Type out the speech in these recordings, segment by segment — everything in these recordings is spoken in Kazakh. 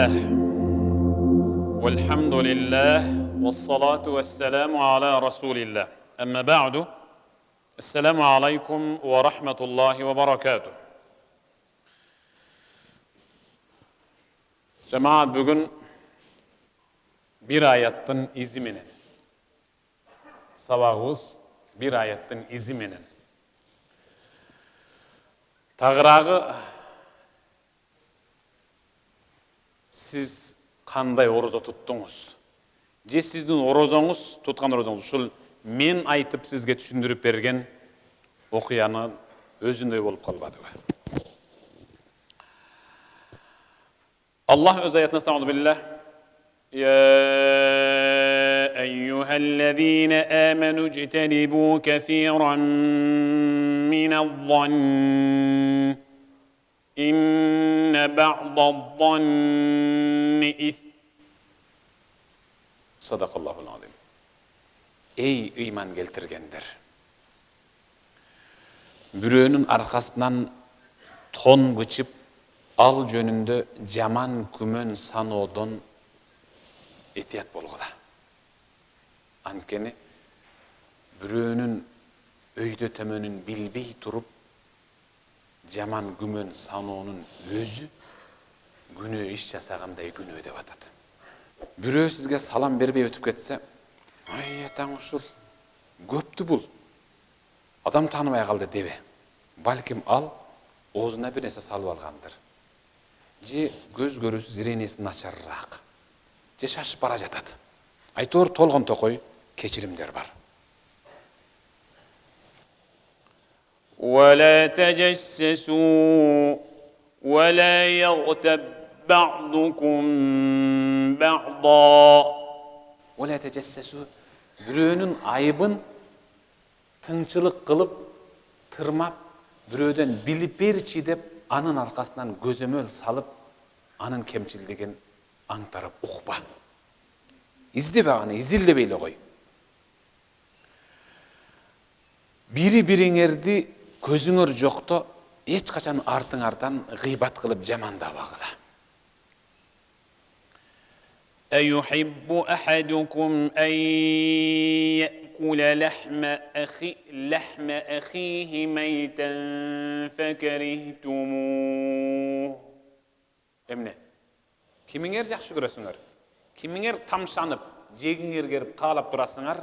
الله والحمد لله والصلاة والسلام على رسول الله أما بعد السلام عليكم ورحمة الله وبركاته. Cemaat bugün bir ayetin iziminin sabahımız bir ayetin iziminin tağırağı siz qanday oroza tuttunuz? Je sizдің орозаңыз, tutқан орозаңыз, шул мен айтып sizге түшүндүрүп берген окуяны өзүндөй болуп калбады. Allah öz ayetine estağfurullah billah. Ya eyyühellezine amenu ictenibu kesiran minel-zann inne ba'daz-zanni ith. Sadakallahul azim. Ey iman keltirgenler. Büröөнүн arkasından ton biçip al jönündө jaman күмөн sanoodон этият болгула. Анткени бирөөнүн өйдө төмөнүн билбей туруп жаман күмөн саноонун өзү күнөө иш жасагандай күнөө деп атат. Бирөө сизге салам бербей өтүп кетсе, ай атаң ушул көптү бул. Адам тааныбай калды дебе. Балким ал оозуна бир нерсе салып алгандыр. Же көз көрүүсү зрениеси начарыраак. Же шашып бара жатат. Айтор толгон токой кечиримдер бар. ولا تجسسوا ولا يغتب بعضكم بعضا ولا تجسسوا бирөөнүн айыбын тыңчылык кылып тырмап бирөөдөн билип берчи деп анын аркасынан көзөмөл салып анын кемчилдигин аңтарып укпа. Издебе аны, изилдебей эле кой. Бири-бириңерди көзүңөр жокто эч качан артыңардан гыйбат кылып жамандабагыла. أيحب أحدكم أن يأكل لحم أخيه ميتا فكرهتموه. Эмне? Кимиңер жакшы көрөсүңөр? Кимиңер тамшанып, жегиңер керип каалап турасыңар,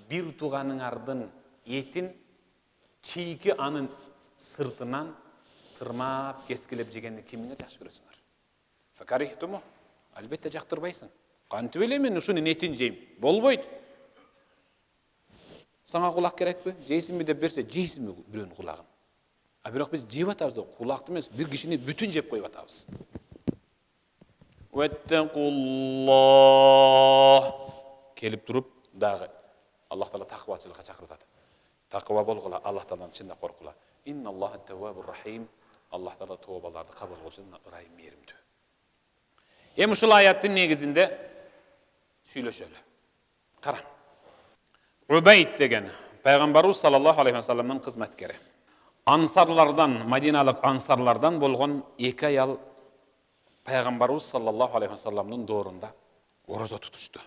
бир тууганыңардын этин чийки анын сыртынан тырмап кескилеп жегенди кимиңер жакшы көрөсүңөр? Факарихтуму? Албетте жактырбайсың. Кантип эле мен ушунун этин жейм? Болбойт. Саңа кулак керекпи? Жейсиңби деп берсе, жейсиңби бирөөнүн кулагын? А бирок биз жеп атабыз да, кулакты эмес, бир кишини бүтүн жеп коюп атабыз. Ваттакуллах. Келип туруп дагы Аллах Таала такыбачылыкка чакырып атат. Такыба болгула, Аллах Тааладан чындап коркула. Инналлаха тауабур рахим. Аллах Таала тообаларды кабыл кылчу, ырайым мээримдүү. Эми ушул аяттын негизинде сүйлөшөлү. Кара. Убайд деген пайгамбарыбыз саллаллаху алейхи ва салламдын кызматкери. Ансарлардан, Мадиналык ансарлардан болгон эки аял пайгамбарыбыз саллаллаху алейхи ва салламдын доорунда орозо тутушту.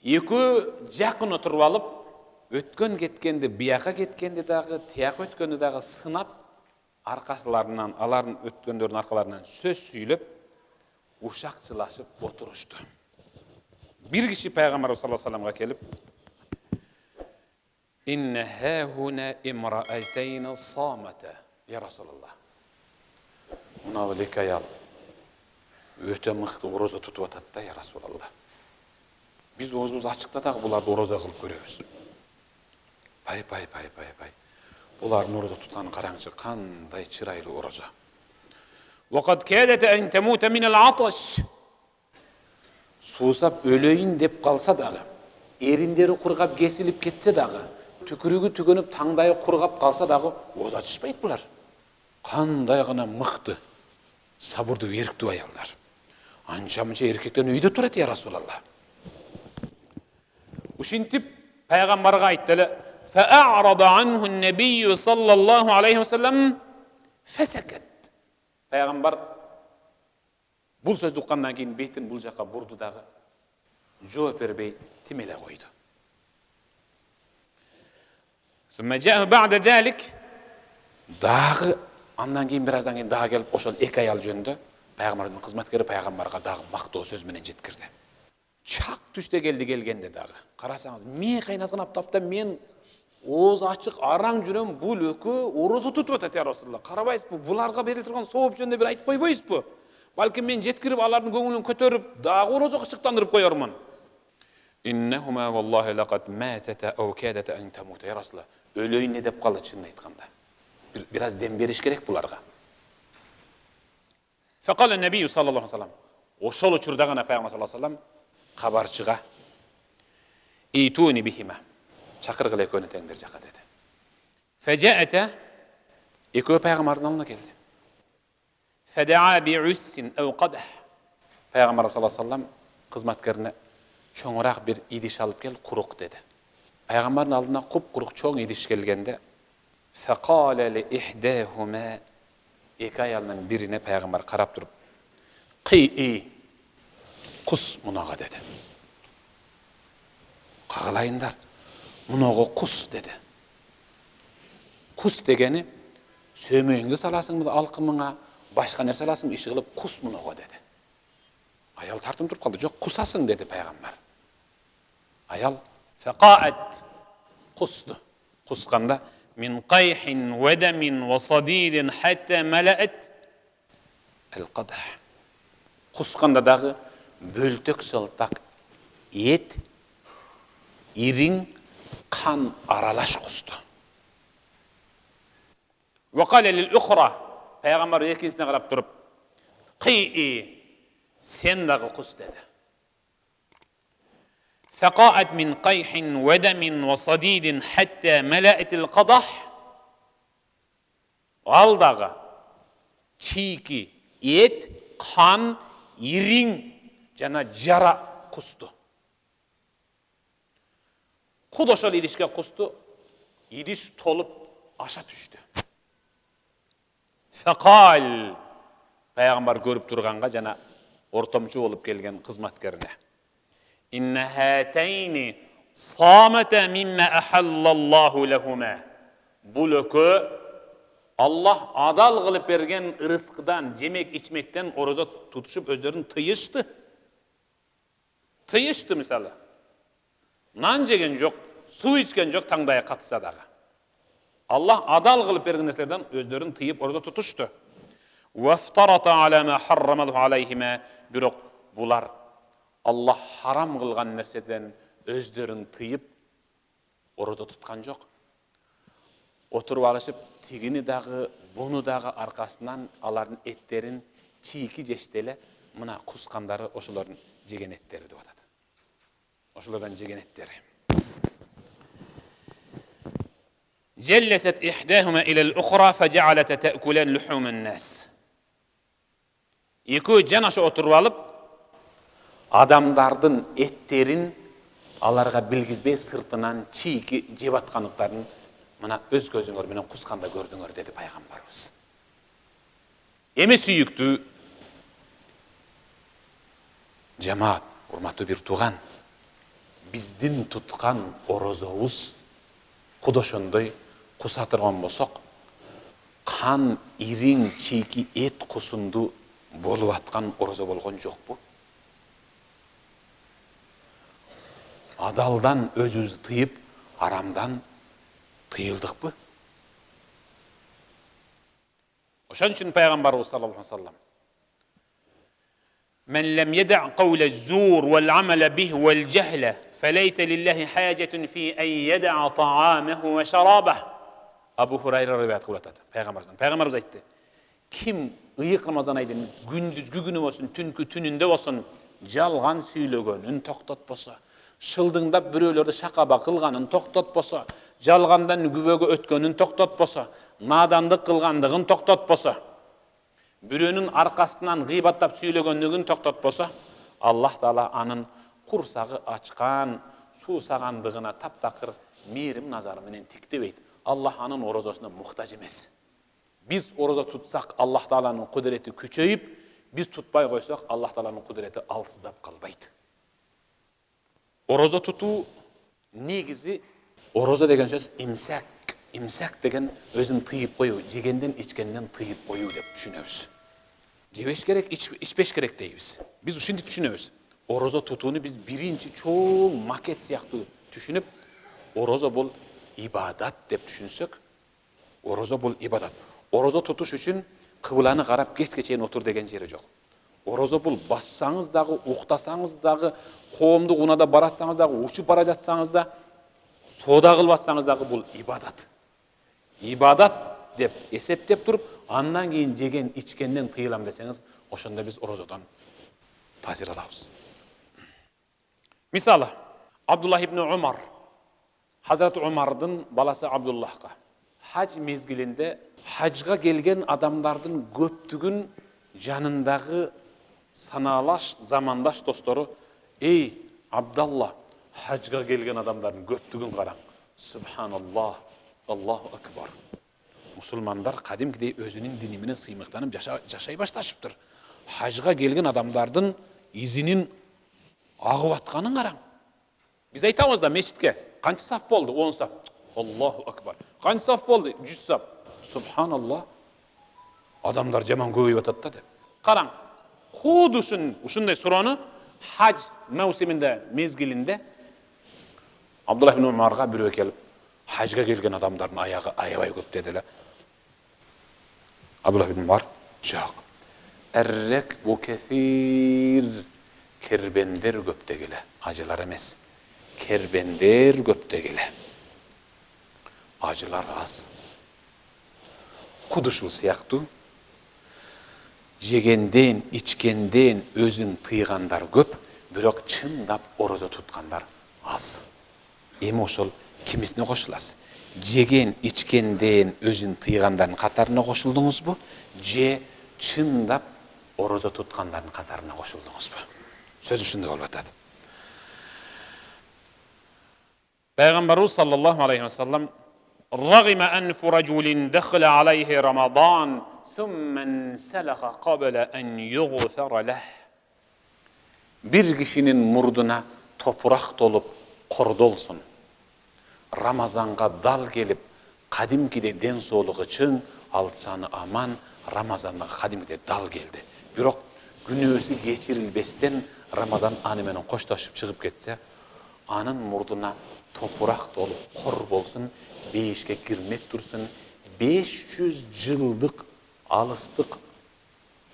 Экөө жакын отуруп алып, өткөн кеткенди, бияка кеткенди дагы, тияк өткөндү дагы сынап, аркасыларынан, алардын өткөндөрдүн аркаларынан сөз сүйлөп, ушакчылашып отурушту. Бир киши пайгамбарыбыз саллаллаху алейхи ва салламга келип, «Инна хахуна имраатайна самата, я Расулаллах». Мына бул эки аял өтө мыкты орозо тутуп атат да, я Расулаллах. Биз оозубуз ачыкта дагы буларды орозо кылып көрөбүз. Пай. Булардын орозо тутканын караңчы, кандай чырайлуу орозо. Вакат кадата ан тамута мин ал-аташ. Суусап өлөйүн деп калса дагы, эриндери кургап кесилип кетсе дагы, түкүрүгү түгөнүп таңдайы кургап калса дагы ооз ачышпайт булар. Кандай гана мыкты, сабырдуу, эрктүү аялдар. Анча-мынча эркектен үйдө турат, я Расулаллах. Ушинтип пайгамбарга айттылы, فأعرض عنه النبي صلى الله عليه وسلم فسكت. Пайғамбар бұл сөзді ұққаннан кейін бетін бұл жаққа бұрды дағы жооп бербей тимеле қойды. Дағы андан кейін біраздан кейін дағы келіп ошол эки аял жөнүндө пайгамбардын кызматкери пайгамбарга дагы мактоо сөз менен жеткирди. Чак түштө келгенде дагы карасаңыз мен кайнаткан аптапта мен ооз ачык араң жүрөм, бул экөө орозо тутуп атат, я Расулалла. Карабайсызбы? Буларга бериле турган сооп жөнүндө бир айтып койбойсузбу? Балким мен жеткирип алардын көңүлүн көтөрүп дагы орозого чыктандырып коермун. Иннахума валлахи лaqad матата ау кадата ан тамута, я Расулалла. Өлөйүн деп калды чынын айтканда. Biraz dem beriş gerek bularga. Faqala Nebi sallallahu aleyhi ve sellem. Oşol uçurda gana Peygamber sallallahu aleyhi ve sellem kabarçıga ituni bihima. Çakırgıla ekönü tengdir jaka dedi. Fecaete ekö Peygamber'in alına geldi. Feda'a bi'ussin ev qadah. Peygamber sallallahu aleyhi ve sellem kızmatkerine çoğurak bir idiş alıp gel, kuruk dedi. Peygamber'in alına kup-kuruk çoğun idiş gelgende فَقَالَ لِإِحْدَاهُمَا iki ayalının birine Peygamber karap durup قِي'i kus munağa dedi. Kağılayınlar. Munağa kus dedi. Kus degeni sömöğünde salasın mı alkımına başka ne salasın işi kılıp kus munağa dedi. Ayal tartım durup kaldı. Yok kusasın dedi Peygamber. Ayal فَقَاءَتْ kustu. Kuskanda min qayhin ve demin ve sadidin hatta malaat el-qadah. Kuskanda dağı böltök sıltak et, irin, kan aralaş kustu. Ve kâle lil-ukhra, Peygamber ikincisine karap durup qî'i sen dağı kus dedi. فقاءت من قيح ودم وصديد حتى ملأت القدح. Aldağı çiğki, et, kan, irin, jana jara kustu. Kudoşol idişke kustu, idiş tolup aşa düştü. Fekal, Peygamber görüp durganга jana ortomçu olup gelgen kızmatkerine. İnne hâteyni sâmete mimme ahallallahu lehuma. Bu lökö Allah adal kılıp bergen rızkıdan, yemek içmekten oruza tutuşup özlerini tıyıştı. Tıyıştı misali. Nan jegen jok, su içken jok, tangdaya katısa dağı. Allah adal kılıp bergen neslerden özlerini tıyıp oruza tutuştu. Veftarata ala ma harramallahu aleyhime. Birok bular Allah haram kılgan nerseden özlerini tıyıp oruza tutkan jok. Oturup alışıp tigini dağı, bunu dağı arkasından aların etlerin çiğki jeştele mına kuskanları oşuların jegen etteri dip atat. Oşulardan jegen etteri. Jelleset ihdahuma ilal ukhra fece'alet te'kulen luhumen nas. Iki janaşı oturup alıp adamdardın etlerin alarga bilgizbey sırtından çiğki jep atkanlıkların mına öz gözüңөр менен кусканда көрдүңөр dedi Peygamberimiz. Эме сүйүктүү жамаат, урматтуу бир тууган, биздин туткан орозобуз кудошондой куса турган болсок, кан, ириң, чийки эт кусунду болуп аткан орозо болгон жокпу? Adaldan özübüzdү тыйып, арамдан тыйылдык бу? Ошон үчүн Пайгамбарыбыз саллаллаху алейхи ва саллям "Мен лем yeda' qawla az-zur wal-'amala bih wal-jahla falaysa lillahi hajatun fi an yada'a ta'amahu wa sharabahu." Abu Hurayra rivayet kılıyor. Peygamberimiz aytты. Kim ıyık Ramazan ayının gündüzgü günü olsun, tünkü tününde olsun, jalgan süylөгөнүн toktotposa, шылдыңдап бирөөлөрдү шакаба кылганын токтотпосо, жалгандан күбөгө өткөнүн токтотпосо, надандык кылгандыгын токтотпосо, бирөөнүн аркасынан гыйбаттап сүйлөгөндүгүн токтотпосо, Аллах Таала анын курсагы ачкан, суусагандыгына таптакыр мээрим назары менен тиктебейт. Аллах анын орозосуна муктаж эмес. Biz oruza tutsak Allah Taala'nın kudreti küçeyip, biz tutpay koysak Allah Taala'nın kudreti alsыздап kalbaydı. Oruza tutu negizi, oruza degen söz imsak. İmsak degen özün tıyıp koyu, jegenden içkenden tıyıp koyu dep düşünөбүз. Жебеш керек, içпеш керек дейбиz. Biz ушинтип түшүнөбүз. Орозо тутууну biz биринчи чоң макет сыяктуу түшүнүп, орозо бул ибадат деп түшүнсөк, орозо бул ибадат. Орозо тутуш үчүн кыбланы карап кечке чейин отур деген жери жок. Орозо бул бассаңыз дагы, уктасаңыз дагы, коомдук унаада баратсаңыз дагы, учуп бара жатсаңыз да, соода кылбасаңыз дагы бул ибадат. Ибадат деп эсептеп туруп, андан кийин жеген ичкенден тыйылам десеңиз, ошондо биз орозодон таасир алабыз. Мисалы, Абдуллах ибн Умар, Хазрат Умардын баласы Абдуллахка хаж мезгилинде хажга келген адамдардын көптүгүн жанындагы санаалаш замандаш достору: "Эй, Абдалла, хажга келген адамдардын көптүгүн караң. Субханаллах, Аллаху акбар." Мусулмандар кадимкидей өзүнүн дини менен сыймыктанып жашай башташыптыр. Хажга келген адамдардын изинин агып атканын караң. Биз айтабыз да мечитке канча саф болду? 10 саф. Аллаху акбар. Канча саф болду? 100 саф. Субханаллах. Адамдар жаман көбөйүп атат да деп. Караң, кудушун ушундай суроону хаж маусиминде, мезгилинде Абдуллах ибн Умарга бирөө келип, хажга келген адамдардын аягы аябай көп деди эле. Абдуллах ибн Умар: "Жок. Эррек бу кесир, кербендер көп дегеле, ажылар эмес. Кербендер көп дегеле. Ажылар аз." Кудушул сыяктуу жегенден, ичкенден өзүн тыйгандар көп, бирок чындап орозо туткандар аз. Эми ошол кимисине кошуласыз? Жеген, ичкенден өзүн тыйгандардын катарына кошулдуңузбу, же чындап орозо туткандардын катарына кошулдуңузбу? Сөз ушундай болуп атат. Пайгамбарыбыз саллаллаху алейхи ва саллам: "Рагима анфу раджулин дахала алейхи Рамадан, thumma insalaha qabla an yughfara lah." Bir kişinin murduna toprak dolup kordolsun. Ramazanға dal gelip, kadimkide den soğuluğu çın, alçanı aman, Ramazan'a kadimkide dal geldi. Bирок günөөsü geçirilbestен Ramazan animenen koştaşıp çıkıp getse, anın murduna toprak dolup kor bolsun, beyişke girmek dursun, 500 yıllık alıstık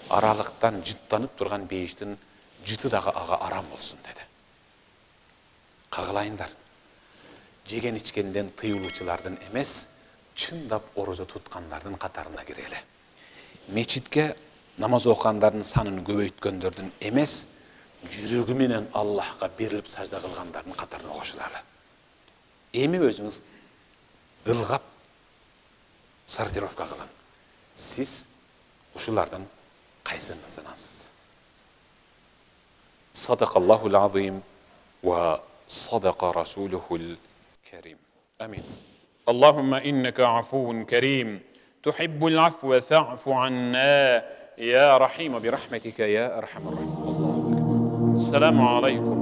aralıktan cıttanıp durgan beyiştin cıtı dağı ağa aram olsun dedi. Kağılayınlar. Jegen içkenden tıyılıçılardan emez, çındap oruza tutkanlardan katarına gireli. Meçitke namaz okuyanların sanını köbeytkönlerden emez, жүрөгү менен Аллахка берилип сажда кылгандардын катарына кошулалы. Эми өзүңүз ылгап сортировка кылың. Сиз ушулардан кайсынысынасыз? Садакаллахул азим ва садака расулухул карим. Амин. Аллахумма иннака афувун карим, тухиббул афва фа'фу анна, я рахим бирахматика я архамар рахим. Assalamu alaikum